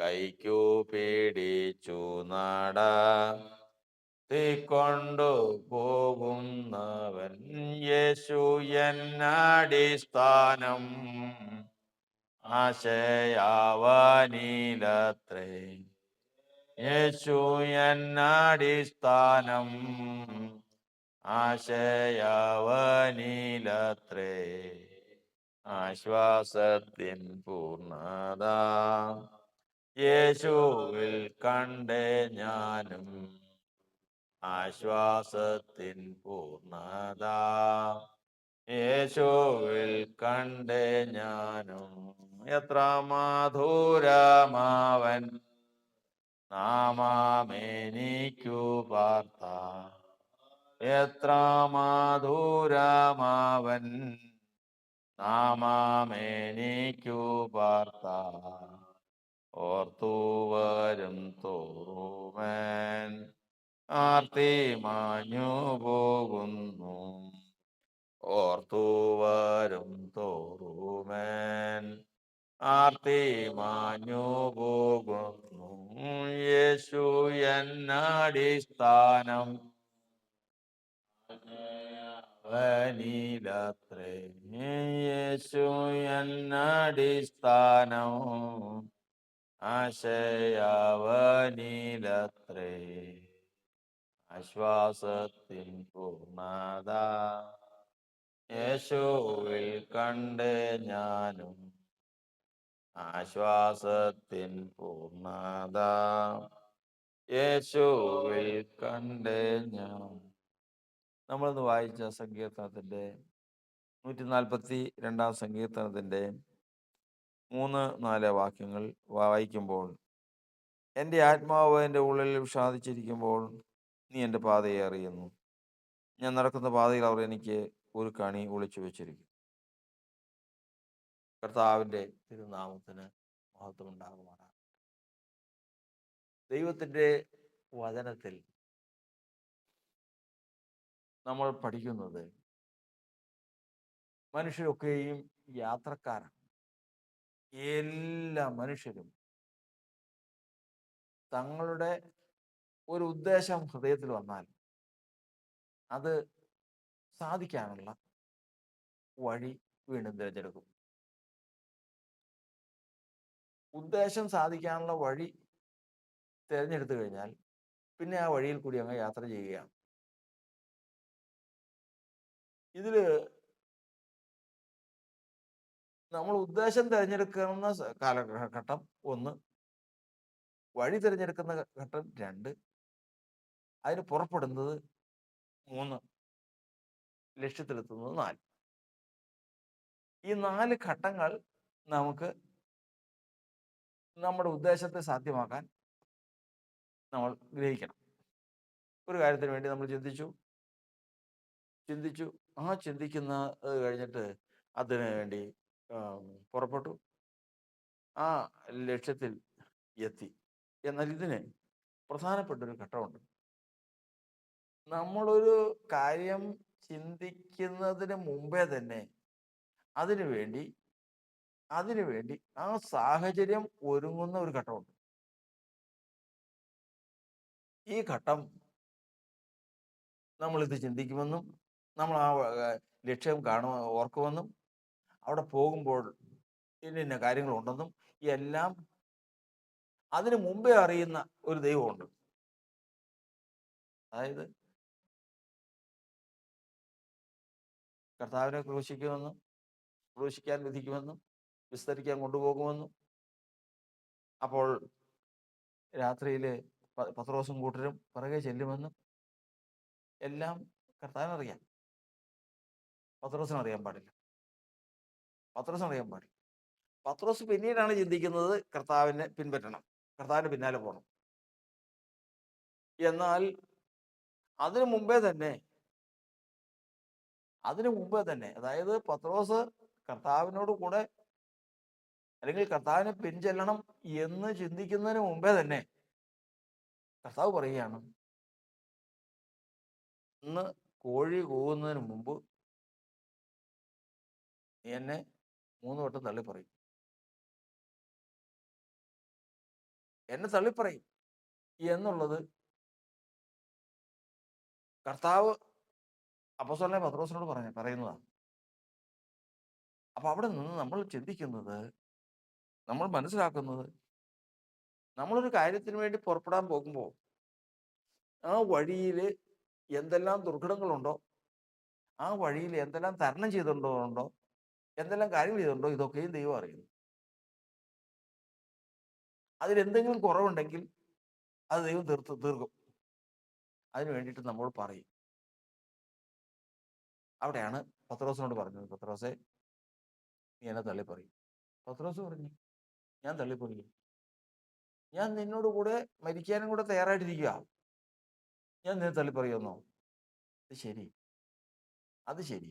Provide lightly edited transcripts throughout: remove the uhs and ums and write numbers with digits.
കൈക്കു പിടിച്ചു നടത്തിക്കൊണ്ടു പോകുന്നവൻ യേശു എന്നടിസ്ഥാനം ആശയാവനിലത്രേ. യേശു എന്നടിസ്ഥാനം ആശയാവനിലത്രേ. ആശ്വാസത്തിൻ പൂർണ്ണത യേശുവിൽ കണ്ടേ ഞാനും. ആശ്വാസത്തിൻ പൂർണ്ണത യേശുവിൽ കണ്ടേ ഞാനും. എത്ര മധുരമാവൻ നാമമെനിക്കു പാർത്ത, എത്ര മധുരമാവൻ നാമമെനിക്കു പാർത്ത. ഓർത്തു വരും തോറുമൻ ആർത്തി മാഞ്ഞു പോകുന്നു. ഓർത്തു വരും തോറുമൻ ആർത്തി മാഞ്ഞു പോകുന്നു. യേശു എന്നടിസ്ഥാനം വനിലത്രേ. യേശു എന്നടിസ്ഥാനം ആശയാവനിലത്രേ. ആശ്വാസത്തിൻ പൂർണ്ണത യേശുവിൽ കണ്ടേ ഞാനും. ആശ്വാസത്തിൻ പൂർണ്ണത യേശുവിൽ കണ്ടേ ഞാൻ. നമ്മളിന്ന് വായിച്ച സങ്കീർത്തനത്തിൻ്റെ 142 സങ്കീർത്തനത്തിൻ്റെ 3-4 വാക്യങ്ങൾ വായിക്കുമ്പോൾ, എൻ്റെ ആത്മാവ് എൻ്റെ ഉള്ളിൽ വിഷാദിച്ചിരിക്കുമ്പോൾ നീ എൻ്റെ പാതയെ അറിയുന്നു. ഞാൻ നടക്കുന്ന പാതയിൽ അവർ എനിക്ക് ഒരു കണി ഒളിച്ചു വെച്ചിരിക്കും. കർത്താവിൻ്റെ തിരുനാമത്തിന് മഹത്വം ഉണ്ടാകുമാറാണ്. ദൈവത്തിൻ്റെ വചനത്തിൽ നമ്മൾ പഠിക്കുന്നത് മനുഷ്യരൊക്കെയും യാത്രക്കാരാണ്. എല്ലാ മനുഷ്യരും തങ്ങളുടെ ഒരു ഉദ്ദേശം ഹൃദയത്തിൽ വന്നാൽ അത് സാധിക്കാനുള്ള വഴി വീണ്ടും തിരഞ്ഞെടുക്കും. ഉദ്ദേശം സാധിക്കാനുള്ള വഴി തിരഞ്ഞെടുത്തു കഴിഞ്ഞാൽ പിന്നെ ആ വഴിയിൽ കൂടി അങ്ങ് യാത്ര ചെയ്യുകയാണ്. ഇതിൽ നമ്മൾ ഉദ്ദേശം തിരഞ്ഞെടുക്കുന്ന കാലഘട്ടം 1, വഴി തിരഞ്ഞെടുക്കുന്ന ഘട്ടം 2, അതിന് പുറപ്പെടുന്നത് 3, ലക്ഷ്യത്തിലെത്തുന്നത് 4. ഈ 4 ഘട്ടങ്ങൾ നമുക്ക് നമ്മുടെ ഉദ്ദേശത്തെ സാധ്യമാക്കാൻ നമ്മൾ ഗ്രഹിക്കണം. ഒരു കാര്യത്തിന് വേണ്ടി നമ്മൾ ചിന്തിച്ചു, ആ ചിന്തിക്കുന്ന കഴിഞ്ഞിട്ട് അതിനു വേണ്ടി പുറപ്പെട്ടു, ആ ലക്ഷ്യത്തിൽ എത്തി. എന്നാൽ ഇതിന് പ്രധാനപ്പെട്ടൊരു ഘട്ടമുണ്ട്. നമ്മളൊരു കാര്യം ചിന്തിക്കുന്നതിന് മുമ്പേ തന്നെ അതിനു വേണ്ടി ആ സാഹചര്യം ഒരുങ്ങുന്ന ഒരു ഘട്ടമുണ്ട്. ഈ ഘട്ടം നമ്മളിത് ചിന്തിക്കുമെന്നും നമ്മൾ ആ ലക്ഷ്യം ഓർക്കുമെന്നും അവിടെ പോകുമ്പോൾ ഇന്ന കാര്യങ്ങളുണ്ടെന്നും എല്ലാം അതിനു മുമ്പേ അറിയുന്ന ഒരു ദൈവമുണ്ട്. അതായത് കർത്താവിനെ ക്രൂശിക്കാൻ വിധിക്കുമെന്നും വിസ്തരിക്കാൻ കൊണ്ടുപോകുമെന്നും അപ്പോൾ രാത്രിയിൽ പത്രോസും കൂട്ടരും പിറകെ ചെല്ലുമെന്നും എല്ലാം കർത്താവിനറിയാം. പത്രോസിനറിയാൻ പാടില്ല. പത്രോസ് പിന്നീടാണ് ചിന്തിക്കുന്നത് കർത്താവിനെ പിൻപറ്റണം, കർത്താവിന് പിന്നാലെ പോകണം. എന്നാൽ അതിനു മുമ്പേ തന്നെ അതായത് പത്രോസ് കർത്താവിനോട് കൂടെ അല്ലെങ്കിൽ കർത്താവിനെ പിൻചെല്ലണം എന്ന് ചിന്തിക്കുന്നതിന് മുമ്പേ തന്നെ കർത്താവ് പറയുകയാണ്, ഇന്ന് കോഴി കൂവുന്നതിന് മുമ്പ് നീ എന്നെ 3 വട്ടം തള്ളി പറയും. എന്നെ തള്ളിപ്പറയും എന്നുള്ളത് കർത്താവ് അപ്പോസ്തലനായ പത്രോസിനോട് പറയുന്നതാണ്. അപ്പൊ അവിടെ നിന്ന് നമ്മൾ ചിന്തിക്കുന്നത്, നമ്മൾ മനസ്സിലാക്കുന്നത്, നമ്മളൊരു കാര്യത്തിന് വേണ്ടി പുറപ്പെടാൻ പോകുമ്പോൾ ആ വഴിയിൽ എന്തെല്ലാം ദുർഘടങ്ങളുണ്ടോ, ആ വഴിയിൽ എന്തെല്ലാം തരണം ചെയ്തിട്ടുണ്ടോ, എന്തെല്ലാം കാര്യങ്ങൾ ചെയ്തിട്ടുണ്ടോ, ഇതൊക്കെയും ദൈവം അറിയുന്നു. അതിലെന്തെങ്കിലും കുറവുണ്ടെങ്കിൽ അത് ദൈവം തീർക്കും. അതിന് വേണ്ടിയിട്ട് നമ്മൾ പറയും. അവിടെയാണ് പത്രോസിനോട് പറഞ്ഞത്, പത്രോസേ, നീ എന്നെ തള്ളിപ്പറയും. പത്രോസ് പറഞ്ഞു, ഞാൻ തള്ളിപ്പറയും. ഞാൻ നിന്നോട് കൂടെ മരിക്കാനും കൂടെ തയ്യാറായിട്ടിരിക്കുക. ഞാൻ നിന്നെ തള്ളിപ്പറയുമെന്നോ? അത് ശരി, അത് ശരി.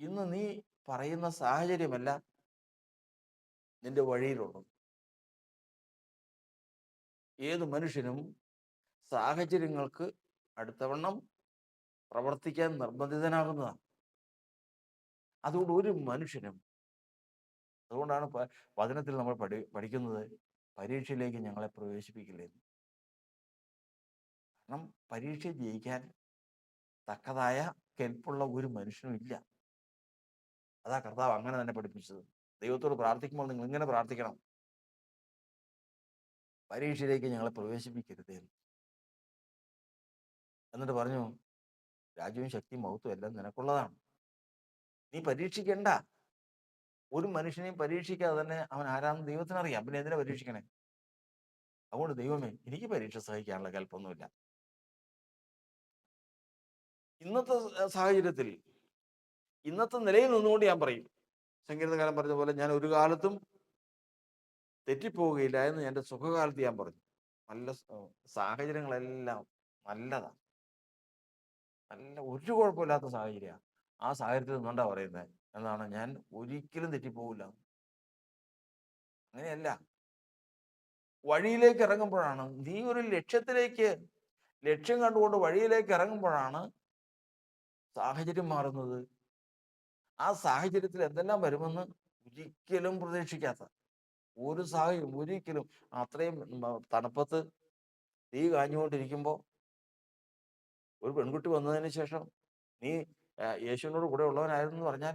ഇന്ന് നീ പറയുന്ന സാഹചര്യമല്ല നിന്റെ വഴിയിലുള്ളത്. ഏത് മനുഷ്യനും സാഹചര്യങ്ങൾക്ക് അടുത്തവണ്ണം പ്രവർത്തിക്കാൻ നിർബന്ധിതനാകുന്നതാണ്. അതുകൊണ്ട് ഒരു മനുഷ്യനും, അതുകൊണ്ടാണ് വചനത്തിൽ നമ്മൾ പഠിക്കുന്നത്, പരീക്ഷയിലേക്ക് ഞങ്ങളെ പ്രവേശിപ്പിക്കില്ലേ. കാരണം പരീക്ഷ ജയിക്കാൻ തക്കതായ കെൽപ്പുള്ള ഒരു മനുഷ്യനും ഇല്ല. അതാ കർത്താവ് അങ്ങനെ തന്നെ പഠിപ്പിച്ചത്. ദൈവത്തോട് പ്രാർത്ഥിക്കുമ്പോൾ നിങ്ങൾ ഇങ്ങനെ പ്രാർത്ഥിക്കണം, പരീക്ഷയിലേക്ക് ഞങ്ങളെ പ്രവേശിപ്പിക്കരുതേ. എന്നിട്ട് പറഞ്ഞു, രാജ്യവും ശക്തിയും മഹത്വവും എല്ലാം നിനക്കുള്ളതാണ്. നീ പരീക്ഷിക്കണ്ട. ഒരു മനുഷ്യനെയും പരീക്ഷിക്കാതെ തന്നെ അവൻ ആരാണെന്ന് ദൈവത്തിനറിയാം. പിന്നെ എന്തിനാ പരീക്ഷിക്കണേ? അതുകൊണ്ട് ദൈവമേ, എനിക്ക് പരീക്ഷ സഹിക്കാനുള്ള കൽപ്പൊന്നുമില്ല. ഇന്നത്തെ സാഹചര്യത്തിൽ, ഇന്നത്തെ നിലയിൽ നിന്നുകൊണ്ട് ഞാൻ പറയും, സങ്കീർത്തനക്കാരൻ പറഞ്ഞ പോലെ, ഞാൻ ഒരു കാലത്തും തെറ്റിപ്പോവുകയില്ല എന്ന് എൻ്റെ സുഖകാലത്ത് ഞാൻ പറഞ്ഞു. നല്ല സാഹചര്യങ്ങളെല്ലാം നല്ലതാണ്, നല്ല ഒരു കുഴപ്പമില്ലാത്ത സാഹചര്യമാണ്. ആ സാഹചര്യത്തിൽ നിന്നുകൊണ്ടാ പറയുന്നത് എന്താണ്, ഞാൻ ഒരിക്കലും തെറ്റിപ്പോവില്ല. അങ്ങനെയല്ല. വഴിയിലേക്ക് ഇറങ്ങുമ്പോഴാണ്, നീ ഒരു ലക്ഷ്യം കണ്ടുകൊണ്ട് വഴിയിലേക്ക് ഇറങ്ങുമ്പോഴാണ് സാഹചര്യം മാറുന്നത്. ആ സാഹചര്യത്തിൽ എന്തെല്ലാം വരുമെന്ന് ഒരിക്കലും പ്രതീക്ഷിക്കാത്ത ഒരു സാഹചര്യം, ഒരിക്കലും. അത്രയും തണുപ്പത്ത് തീ കാഞ്ഞുകൊണ്ടിരിക്കുമ്പോൾ ഒരു പെൺകുട്ടി വന്നതിന് ശേഷം നീ യേശുവിനോട് കൂടെ ഉള്ളവനായിരുന്നു എന്ന് പറഞ്ഞാൽ,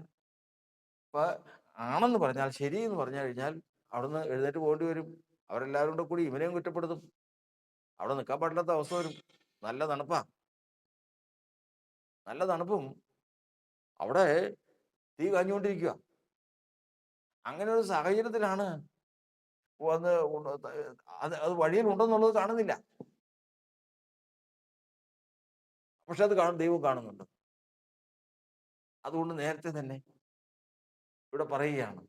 ഇപ്പൊ ആണെന്ന് പറഞ്ഞാൽ, ശരി എന്ന് പറഞ്ഞു കഴിഞ്ഞാൽ അവിടുന്ന് എഴുന്നേറ്റ് പോകേണ്ടി വരും. അവരെല്ലാവരും കൂടി ഇവനെയും കുറ്റപ്പെടുത്തും. അവിടെ നിൽക്കാൻ പാടില്ലാത്ത അവസ്ഥ വരും. നല്ല തണുപ്പാ, നല്ല തണുപ്പും അവിടെ തീ കാഞ്ഞുകൊണ്ടിരിക്കുക. അങ്ങനെ ഒരു സാഹചര്യത്തിലാണ് വന്ന് അത് വഴിയിൽ ഉണ്ടെന്നുള്ളത് കാണുന്നില്ല. പക്ഷെ അത് ദൈവം കാണുന്നുണ്ട്. അതുകൊണ്ട് നേരത്തെ തന്നെ ഇവിടെ പറയുകയാണ്,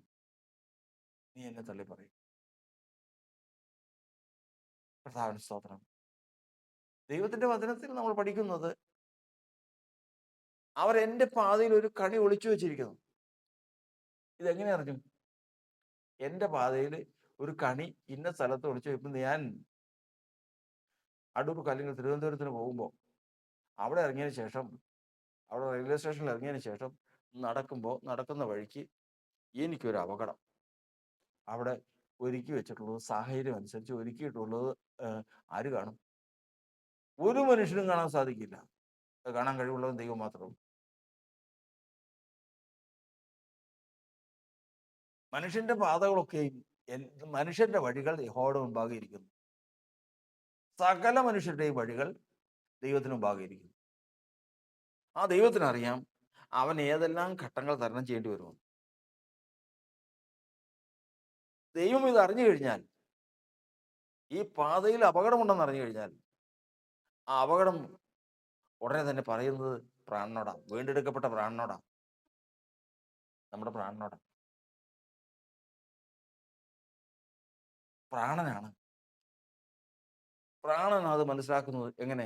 നീ എന്നെ തള്ളി പറയും. കർത്താവിന് സ്തോത്രം. ദൈവത്തിന്റെ വചനത്തിൽ നമ്മൾ പഠിക്കുന്നത്, അവർ എൻ്റെ പാതയിൽ ഒരു കണി ഒളിച്ചു വെച്ചിരിക്കുന്നു. ഇതെങ്ങനെ അറിഞ്ഞു? എൻ്റെ പാതയിൽ ഒരു കണി ഇന്ന സ്ഥലത്ത് ഒളിച്ചു വെക്കുന്നത്. ഞാൻ അടൂർ അല്ലെങ്കിൽ തിരുവനന്തപുരത്തിന് പോകുമ്പോൾ അവിടെ ഇറങ്ങിയതിന് ശേഷം, അവിടെ റെയിൽവേ സ്റ്റേഷനിൽ ഇറങ്ങിയതിന് ശേഷം നടക്കുന്ന വഴിക്ക് എനിക്കൊരു അപകടം അവിടെ ഒരുക്കി വെച്ചിട്ടുള്ളത്, സാഹചര്യം അനുസരിച്ച് ഒരുക്കിയിട്ടുള്ളത് ആര് കാണും? ഒരു മനുഷ്യനും കാണാൻ സാധിക്കില്ല. കാണാൻ കഴിവുള്ളവൻ ദൈവം മാത്രം. മനുഷ്യന്റെ പാതകളൊക്കെയും, മനുഷ്യന്റെ വഴികൾ യഹോവയുടെ മുമ്പാകെ ഇരിക്കുന്നു. സകല മനുഷ്യരുടെയും വഴികൾ ദൈവത്തിന് മുമ്പാകെ ഇരിക്കുന്നു. ആ ദൈവത്തിനറിയാം അവൻ ഏതെല്ലാം ഘട്ടങ്ങൾ തരണം ചെയ്യേണ്ടി വരുമെന്ന്. ദൈവം ഇത് അറിഞ്ഞു കഴിഞ്ഞാൽ, ഈ പാതയിൽ അപകടമുണ്ടെന്ന് അറിഞ്ഞു കഴിഞ്ഞാൽ, ആ അപകടം ഉടനെ തന്നെ പറയുന്നത് പ്രാണനോടാ, വീണ്ടെടുക്കപ്പെട്ട പ്രാണനോടാ, നമ്മുടെ പ്രാണനോടാ. പ്രാണനാണ് അത് മനസ്സിലാക്കുന്നത്. എങ്ങനെ?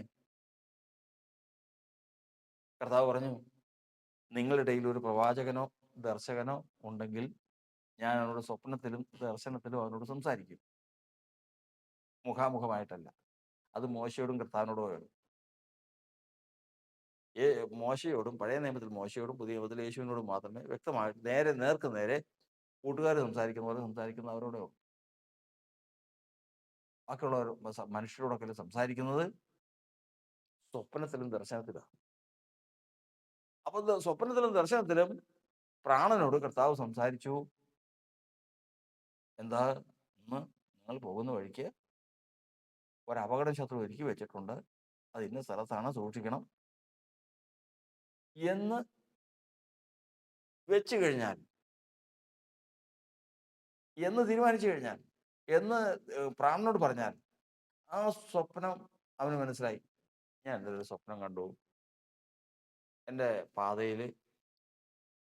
കർത്താവ് പറഞ്ഞു, നിങ്ങളുടെ ഇടയിൽ ഒരു പ്രവാചകനോ ദർശകനോ ഉണ്ടെങ്കിൽ ഞാൻ അവനോട് സ്വപ്നത്തിലും ദർശനത്തിലും അവനോട് സംസാരിക്കും. മുഖാമുഖമായിട്ടല്ല. അത് മോശയോടും കർത്താവിനോടും. മോശയോടും, പഴയ നിയമത്തിൽ മോശയോടും പുതിയ നിയമത്തിൽ യേശുവിനോടും മാത്രമേ വ്യക്തമായിട്ട് നേർക്ക് നേരെ കൂട്ടുകാർ സംസാരിക്കുന്ന പോലെ സംസാരിക്കുന്ന അവരോടോ. ബാക്കിയുള്ളവർ മനുഷ്യരോടൊക്കെ സംസാരിക്കുന്നത് സ്വപ്നത്തിലും ദർശനത്തിലാണ്. അപ്പൊ സ്വപ്നത്തിലും ദർശനത്തിലും പ്രാണനോട് കർത്താവ് സംസാരിച്ചു. എന്താ? ഇന്ന് നിങ്ങൾ പോകുന്ന വഴിക്ക് ഒരപകട ശത്രു ഒരുക്കി വെച്ചിട്ടുണ്ട്, അത് ഇന്ന സ്ഥലത്താണ്, സൂക്ഷിക്കണം എന്ന് വെച്ച് കഴിഞ്ഞാൽ, എന്ന് തീരുമാനിച്ചു കഴിഞ്ഞാൽ, എന്ന് പ്രാണനോട് പറഞ്ഞാൽ, ആ സ്വപ്നം അവന് മനസ്സിലായി. ഞാൻ എന്തൊരു സ്വപ്നം കണ്ടു, എൻ്റെ പാതയിൽ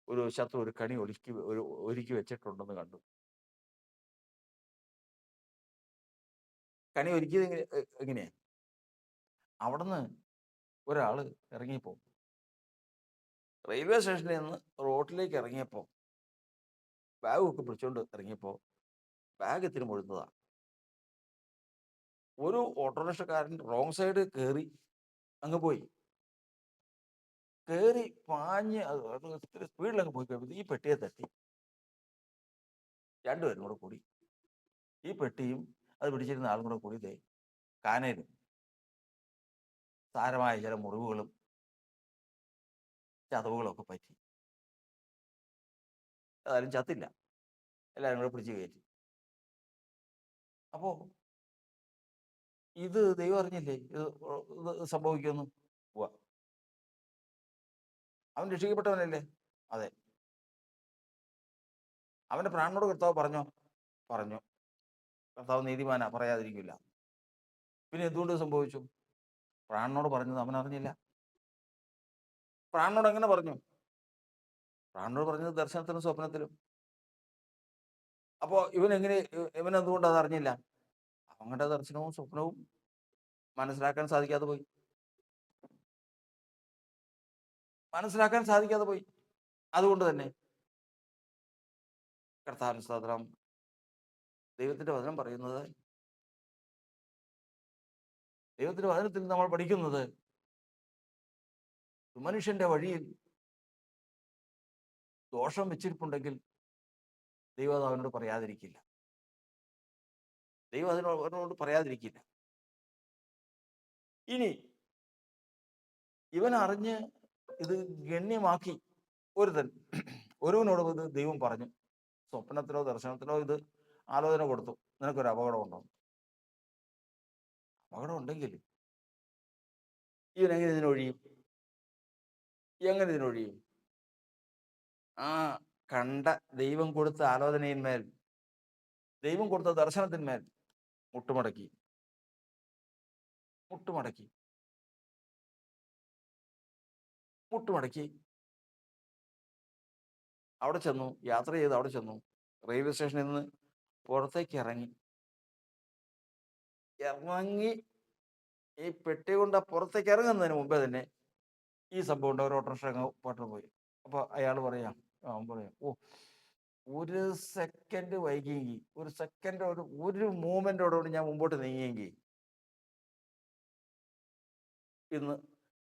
ഒരു ശത്രു ഒരു കണി ഒരുക്കി വെച്ചിട്ടുണ്ടെന്ന് കണ്ടു. കണി ഒരുക്കിയത് എങ്ങനെയാ? അവിടുന്ന് ഒരാള് ഇറങ്ങിയപ്പോ, റെയിൽവേ സ്റ്റേഷനിൽ നിന്ന് റോഡിലേക്ക് ഇറങ്ങിയപ്പോ, ബാഗൊക്കെ പിടിച്ചോണ്ട് ഇറങ്ങിയപ്പോ ബാഗ് ഇത്തിരി മുഴുത്തതാ. ഒരു ഓട്ടോറിക്ഷക്കാരൻ റോങ് സൈഡ് കയറി അങ്ങ് പോയി. കയറി പാഞ്ഞ് ഇത്തിരി സ്പീഡിലങ്ങ് പോയി കഴിയുമ്പോൾ ഈ പെട്ടിയെ തട്ടി. രണ്ടുപേരും കൂടെ കൂടി, ഈ പെട്ടിയും അത് പിടിച്ചിരുന്ന ആളും കൂടെ കൂടി കാനയിലും സാരമായ ചില മുറിവുകളും ചതവുകളൊക്കെ പറ്റി. ഏതായാലും ചത്തില്ല, എല്ലാവരും കൂടെ പിടിച്ച് കയറ്റി. അപ്പോ ഇത് ദൈവം അറിഞ്ഞില്ലേ ഇത് സംഭവിക്കുമെന്ന്? അവൻ രക്ഷിക്കപ്പെട്ടവനല്ലേ? അതെ. അവന്റെ പ്രാണനോട് കർത്താവ് പറഞ്ഞു. കർത്താവ് നീതിമാനാ, പറയാതിരിക്കില്ല. പിന്നെ എന്തുകൊണ്ട് സംഭവിച്ചു? പ്രാണനോട് പറഞ്ഞത് അവൻ അറിഞ്ഞില്ല. പ്രാണനോട് എങ്ങനെ പറഞ്ഞു? പ്രാണനോട് പറഞ്ഞത് ദർശനത്തിലും സ്വപ്നത്തിലും. അപ്പോ ഇവൻ എന്തുകൊണ്ട് അത് അറിഞ്ഞില്ല? അവങ്ങളുടെ ദർശനവും സ്വപ്നവും മനസ്സിലാക്കാൻ സാധിക്കാതെ പോയി. അതുകൊണ്ട് തന്നെ കർത്താവിന് സ്തോത്രം, ദൈവത്തിന്റെ വചനം പറയുന്നത്, ദൈവത്തിന്റെ വചനത്തിൽ നമ്മൾ പഠിക്കുന്നത്, മനുഷ്യന്റെ വഴിയിൽ ദോഷം വെച്ചിരിപ്പുണ്ടെങ്കിൽ ദൈവം അത് അവനോട് പറയാതിരിക്കില്ല. അവനോട് പറയാതിരിക്കില്ല. ഇനി ഇവൻ അറിഞ്ഞ് ഇത് ഗണ്യമാക്കി ഒരുവനോട് ഇത് ദൈവം പറഞ്ഞു, സ്വപ്നത്തിലോ ദർശനത്തിലോ ഇത് ആലോചന കൊടുത്തു, നിനക്കൊരു അപകടം ഉണ്ടോ? അപകടം ഉണ്ടെങ്കിൽ ഇവൻ എങ്ങനെ ഇതിനൊഴിയും? ആ കണ്ട ദൈവം കൊടുത്ത ആലോചനയിന്മേൽ, ദൈവം കൊടുത്ത ദർശനത്തിന്മേൽ മുട്ടുമടക്കി അവിടെ ചെന്നു, യാത്ര ചെയ്ത് അവിടെ ചെന്നു. റെയിൽവേ സ്റ്റേഷനിൽ നിന്ന് പുറത്തേക്ക് ഇറങ്ങി ഈ പെട്ടി കൊണ്ട് പുറത്തേക്ക് ഇറങ്ങുന്നതിന് മുമ്പേ തന്നെ ഈ സംഭവം ഉണ്ട്. ഒരു ഓട്ടോറിക്ഷ പാട്ട് പോയി. അപ്പൊ അയാൾ പറയാം, ഓ, ഒരു സെക്കൻഡ് വൈകിയെങ്കിൽ, ഒരു മൂവ്മെന്റോടുകൂടി ഞാൻ മുമ്പോട്ട് നീങ്ങിയെങ്കിൽ ഇന്ന്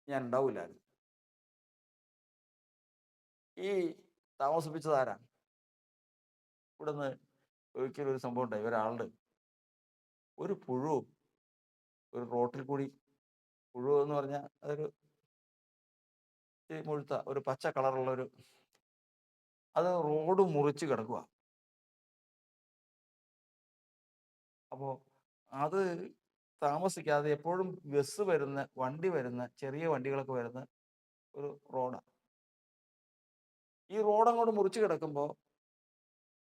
ഞാൻ ഉണ്ടാവില്ലായിരുന്നു. ഈ താമസിപ്പിച്ചതാരാ? ഇവിടുന്ന് ഒരിക്കലും ഒരു സംഭവം ഉണ്ടായി. ഒരാളുടെ ഒരു പുഴു ഒരു റോട്ടിൽ കൂടി, പുഴു എന്ന് പറഞ്ഞാൽ അതൊരു മുഴുത്ത ഒരു പച്ച കളറുള്ള അത് റോഡ് മുറിച്ച് കിടക്കുക. അപ്പോ അത് താമസിക്കാതെ എപ്പോഴും വണ്ടി വരുന്ന ചെറിയ വണ്ടികളൊക്കെ വരുന്ന ഒരു റോഡാണ്. ഈ റോഡ് അങ്ങോട്ട് മുറിച്ച് കിടക്കുമ്പോൾ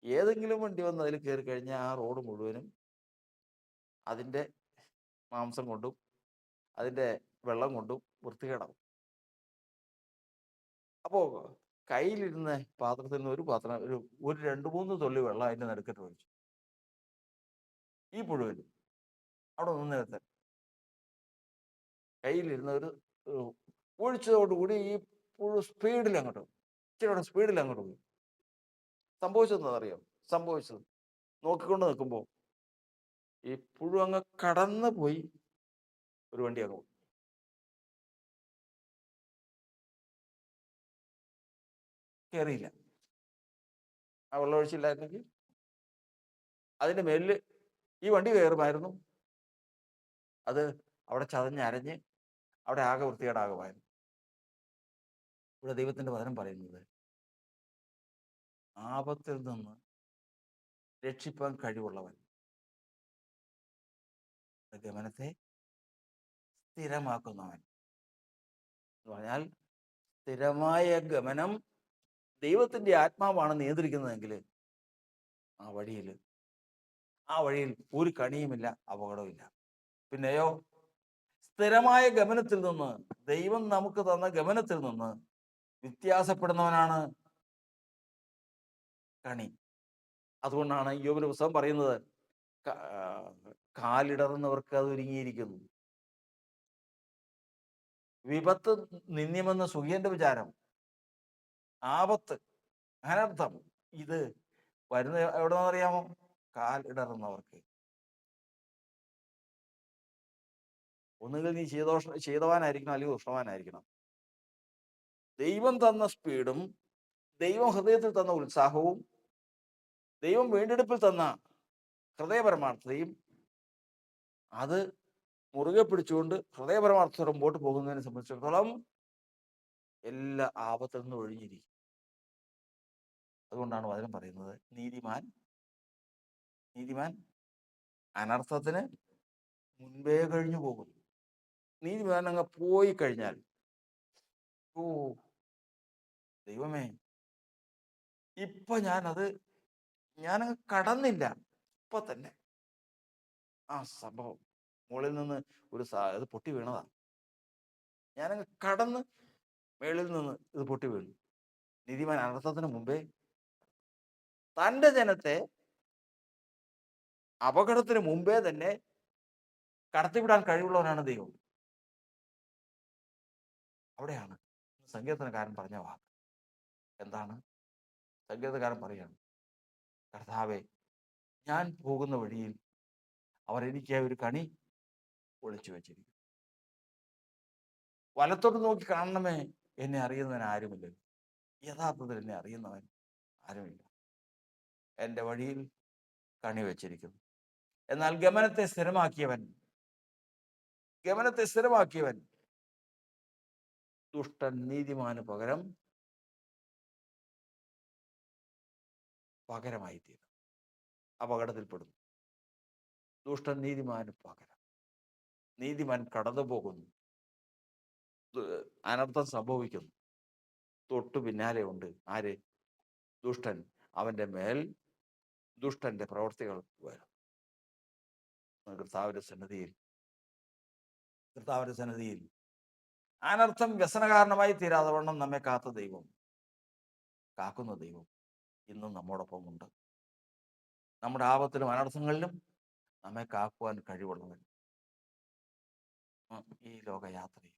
ഏതെങ്കിലും വണ്ടി വന്ന് അതിൽ കയറി കഴിഞ്ഞാൽ ആ റോഡ് മുഴുവനും അതിൻ്റെ മാംസം കൊണ്ടും അതിൻ്റെ വെള്ളം കൊണ്ടും വൃത്തികേടാവും. അപ്പോ കയ്യിലിരുന്ന പാത്രത്തിൽ നിന്ന് ഒരു 2-3 തുള്ളി വെള്ളം അതിൻ്റെ നടുക്കിട്ട് ഒഴിച്ചു. ഈ പുഴുവിൽ അവിടെ നിന്ന് നിർത്താൻ കയ്യിലിരുന്ന ഒഴിച്ചതോടുകൂടി ഈ പുഴു സ്പീഡിൽ അങ്ങോട്ട് പോയി. സംഭവിച്ചതെന്നറിയോ? നോക്കിക്കൊണ്ട് നിൽക്കുമ്പോൾ ഈ പുഴു അങ്ങ് കടന്നു പോയി, ഒരു വണ്ടി അങ്ങ് പോയി. കയറിയില്ല. ആ വെള്ളം ഒഴിച്ചില്ലായിരുന്നെങ്കിൽ അതിന്റെ മേലിൽ ഈ വണ്ടി കയറുമായിരുന്നു, അത് അവിടെ ചതഞ്ഞരഞ്ഞ് അവിടെ ആകെ വൃത്തികേടാകുമായിരുന്നു. ഇവിടെ ദൈവത്തിന്റെ വചനം പറയുന്നത് ആപത്തിൽ നിന്ന് രക്ഷിപ്പാൻ കഴിവുള്ളവൻ ഗമനത്തെ സ്ഥിരമാക്കുന്നവൻ എന്ന് പറഞ്ഞാൽ, സ്ഥിരമായ ഗമനം ദൈവത്തിന്റെ ആത്മാവാണ് നിയന്ത്രിക്കുന്നതെങ്കിൽ ആ വഴിയിൽ ഒരു കണിയുമില്ല, അപകടമില്ല. പിന്നെയോ സ്ഥിരമായ ഗമനത്തിൽ നിന്ന്, ദൈവം നമുക്ക് തന്ന ഗമനത്തിൽ നിന്ന് വ്യത്യാസപ്പെടുന്നവനാണ് കണി. അതുകൊണ്ടാണ് യോബിന്റെ പുസ്തകം പറയുന്നത്, കാലിടറുന്നവർക്ക് അത് ഒരുങ്ങിയിരിക്കുന്നു. വിപത്ത് നിന്ദ്യമെന്ന് സുഖിയന്റെ വിചാരം, ആപത്ത്, അനർത്ഥം ഇത് വരുന്ന എവിടെന്നറിയാമോ? കാലിടറുന്നവർക്ക്. ഒന്നുകിൽ നീ ചെയ്തവാനായിരിക്കണം, അല്ലെങ്കിൽ ഉഷ്ണവാനായിരിക്കണം. ദൈവം തന്ന സ്പീഡും ദൈവം ഹൃദയത്തിൽ തന്ന ഉത്സാഹവും ദൈവം വീണ്ടെടുപ്പിൽ തന്ന ഹൃദയപരമാർത്ഥതയും അത് മുറുകെ പിടിച്ചുകൊണ്ട് ഹൃദയപരമാർത്ഥത്തോടെ മുമ്പോട്ട് പോകുന്നതിനെ സംബന്ധിച്ചിടത്തോളം എല്ലാ ആപത്തിൽ നിന്നും ഒഴിഞ്ഞിരിക്കും. അതുകൊണ്ടാണ് വചനം പറയുന്നത്, നീതിമാൻ അനർത്ഥത്തിന് മുൻപേ കഴിഞ്ഞു പോകുന്നു. നീതിമാൻ അങ്ങ് പോയി കഴിഞ്ഞാൽ, ഓ ദൈവമേ, ഇപ്പൊ ഞാനങ്ങ് കടന്നില്ല, ഇപ്പൊ തന്നെ ആ സംഭവം മുകളിൽ നിന്ന് ഇത് പൊട്ടി വീണതാ, ഞാനങ്ങ് കടന്ന് മേളിൽ നിന്ന് ഇത് പൊട്ടി വീണു. നീതിമാൻ അനർത്ഥത്തിന് മുമ്പേ തൻ്റെ ജനത്തെ അപകടത്തിന് മുമ്പേ തന്നെ കടത്തിവിടാൻ കഴിവുള്ളവനാണ് ദൈവം. അവിടെയാണ് സങ്കീർത്തനക്കാരൻ പറഞ്ഞ വാക്ക്. എന്താണ് സങ്കീർത്തനക്കാരൻ പറയാണ്? കർത്താവേ, ഞാൻ പോകുന്ന വഴിയിൽ അവർ എനിക്കായി ഒരു കണി ഒളിച്ചു വെച്ചിരിക്കും. വലത്തോട്ട് നോക്കി കാണണമേ, എന്നെ അറിയുന്നവൻ ആരുമില്ല. യഥാർത്ഥത്തിൽ എന്നെ അറിയുന്നവൻ ആരുമില്ല. എൻ്റെ വഴിയിൽ കണി വെച്ചിരിക്കുന്നു. എന്നാൽ ഗമനത്തെ സ്ഥിരമാക്കിയവൻ ദുഷ്ടൻ നീതിമാന് പകരമായി തീരും, അപകടത്തിൽപ്പെടുന്നു. ദുഷ്ടൻ നീതിമാന് പകരം. നീതിമാൻ കടന്നു പോകുന്നു, അനർത്ഥം സംഭവിക്കുന്നു. തൊട്ടു പിന്നാലെ ഉണ്ട് ആര്? ദുഷ്ടൻ. അവന്റെ മേൽ ദുഷ്ടന്റെ പ്രവർത്തികൾ വരും. കർത്താവിന്റെ സന്നിധിയിൽ അനർത്ഥം വ്യസനകാരണമായി തീരാതെ വണ്ണം നമ്മെ കാക്കുന്ന ദൈവം ഇന്നും നമ്മോടൊപ്പം ഉണ്ട്. നമ്മുടെ ആപത്തിലും അനർത്ഥങ്ങളിലും നമ്മെ കാക്കുവാൻ കഴിവുള്ളവൻ ഈ ലോകയാത്രയിൽ,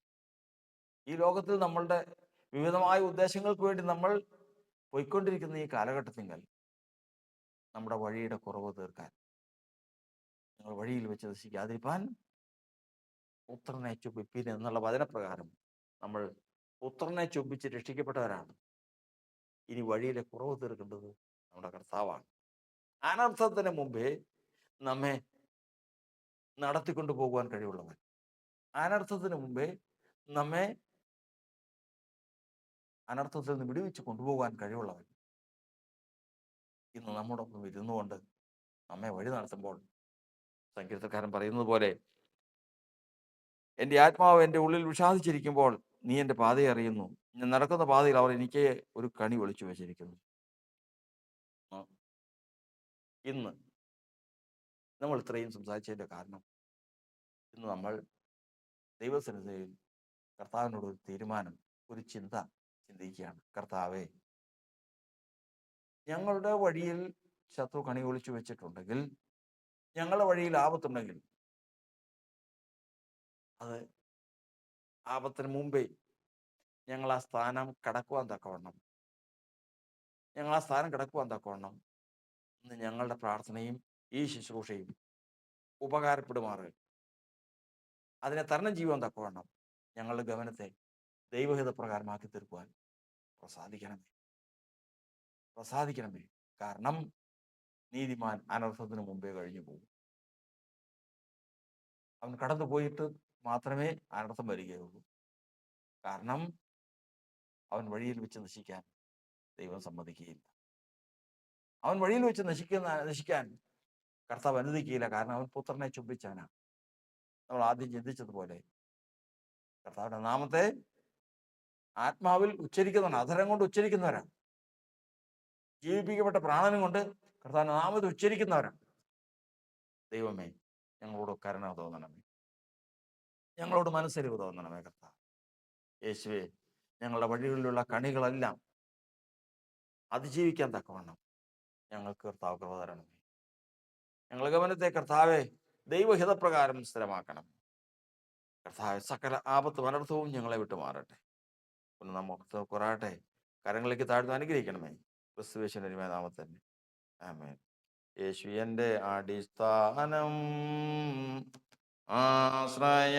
ഈ ലോകത്തിൽ നമ്മളുടെ വിവിധമായ ഉദ്ദേശങ്ങൾക്ക് വേണ്ടി നമ്മൾ പോയിക്കൊണ്ടിരിക്കുന്ന ഈ കാലഘട്ടത്തിങ്കൽ നമ്മുടെ വഴിയുടെ കുറവ് തീർക്കാൻ, നിങ്ങൾ വഴിയിൽ വെച്ച് നശിക്കാതിരിപ്പാൻ പുത്രനെ ചൊബ്ബിപ്പിൻ എന്നുള്ള വചനപ്രകാരം നമ്മൾ പുത്രനെ ചൊബ്ബിച്ച് രക്ഷിക്കപ്പെട്ടവരാണ്. ഇനി വഴിയിലെ കുറവ് തീർക്കേണ്ടത് നമ്മുടെ കർത്താവാണ്. അനർത്ഥത്തിന് മുമ്പേ നമ്മെ നടത്തിക്കൊണ്ടു പോകുവാൻ കഴിവുള്ളവൻ, അനർത്ഥത്തിന് മുമ്പേ നമ്മെ അനർത്ഥത്തിൽ നിന്ന് വിടുവിച്ച് കൊണ്ടുപോകാൻ കഴിവുള്ളവൻ ഇന്ന് നമ്മോടൊപ്പം ഇരുന്നുകൊണ്ട് നമ്മെ വഴി നടത്തുമ്പോൾ സങ്കീർത്തനക്കാരൻ പറയുന്നത് പോലെ, എൻ്റെ ആത്മാവ് എൻ്റെ ഉള്ളിൽ വിഷാദിച്ചിരിക്കുമ്പോൾ നീ എൻ്റെ പാതയെ അറിയുന്നു. ഞാൻ നടക്കുന്ന പാതയിൽ അവർ എനിക്ക് ഒരു കണി ഒളിച്ചു വെച്ചിരിക്കുന്നു. ഇന്ന് നമ്മൾ ഇത്രയും സംസാരിച്ചതിൻ്റെ കാരണം, ഇന്ന് നമ്മൾ ദൈവസന്നിധിയിൽ കർത്താവിനോട് ഒരു തീരുമാനം, ഒരു ചിന്തിക്കുകയാണ്. കർത്താവേ, ഞങ്ങളുടെ വഴിയിൽ ശത്രു കണി ഒളിച്ചു വെച്ചിട്ടുണ്ടെങ്കിൽ, ഞങ്ങളുടെ വഴിയിൽ ആപത്തുണ്ടെങ്കിൽ, അത് ആപത്തിന് മുമ്പേ ഞങ്ങൾ ആ സ്ഥാനം കടക്കുവാൻ തക്കവണ്ണം ഇന്ന് ഞങ്ങളുടെ പ്രാർത്ഥനയും ഈ ശുശ്രൂഷയും ഉപകാരപ്പെടുമാറ് അതിനെ തരണം ചെയ്യുവാൻ തക്കവണ്ണം ഞങ്ങളുടെ ഗമനത്തെ ദൈവഹിത പ്രകാരമാക്കി തീർക്കുവാൻ പ്രസാദിക്കണമേ. കാരണം നീതിമാൻ അനർത്ഥത്തിന് മുമ്പേ കഴിഞ്ഞു പോകും. അവൻ കടന്നു പോയിട്ട് മാത്രമേ അനർത്ഥം വരികയുള്ളൂ. കാരണം അവൻ വഴിയിൽ വെച്ച് നശിക്കാൻ ദൈവം സമ്മതിക്കുകയില്ല. അവൻ വഴിയിൽ വെച്ച് നശിക്കാൻ കർത്താവ് അനുവദിക്കുകയില്ല. കാരണം അവൻ പുത്രനെ ചുംബിച്ചവനാണ്. നമ്മൾ ആദ്യം ചിന്തിച്ചതുപോലെ കർത്താവിന്റെ നാമത്തെ ആത്മാവിൽ ഉച്ചരിക്കുന്നവരാണ്, അധരം കൊണ്ട് ഉച്ചരിക്കുന്നവരാണ്. ജീവിപ്പിക്കപ്പെട്ട പ്രാണനും കൊണ്ട് കർത്താവിന്റെ നാമത്തെ ഉച്ചരിക്കുന്നവരാണ്. ദൈവമേ, ഞങ്ങളോട് കരുണ തോന്നണമേ, ഞങ്ങളോട് മനസ്സരിവ് തോന്നണമേ കർത്താവ്. യേശുവേ, ഞങ്ങളുടെ വഴികളിലുള്ള കണികളെല്ലാം അതിജീവിക്കാൻ തക്കവണ്ണം ഞങ്ങൾക്ക് കർത്താവ് കൃപ തരണമേ. ഞങ്ങളുടെ ഗമനത്തെ കർത്താവെ ദൈവഹിതപ്രകാരം സ്ഥിരമാക്കണം. കർത്താവ് സകല ആപത്തും അനർത്ഥവും ഞങ്ങളെ വിട്ടുമാറട്ടെ. ഒന്ന് നമുക്ക് കുറയട്ടെ. കരങ്ങളിലേക്ക് താഴ്ന്ന് അനുഗ്രഹിക്കണമേ. ക്രിസ്തുവേശുവിന്റെ നാമത്തിൽ ആമേൻ. യേശു എൻ്റെ അടിസ്ഥാനം, ആശ്രയമവനിലത്രേ.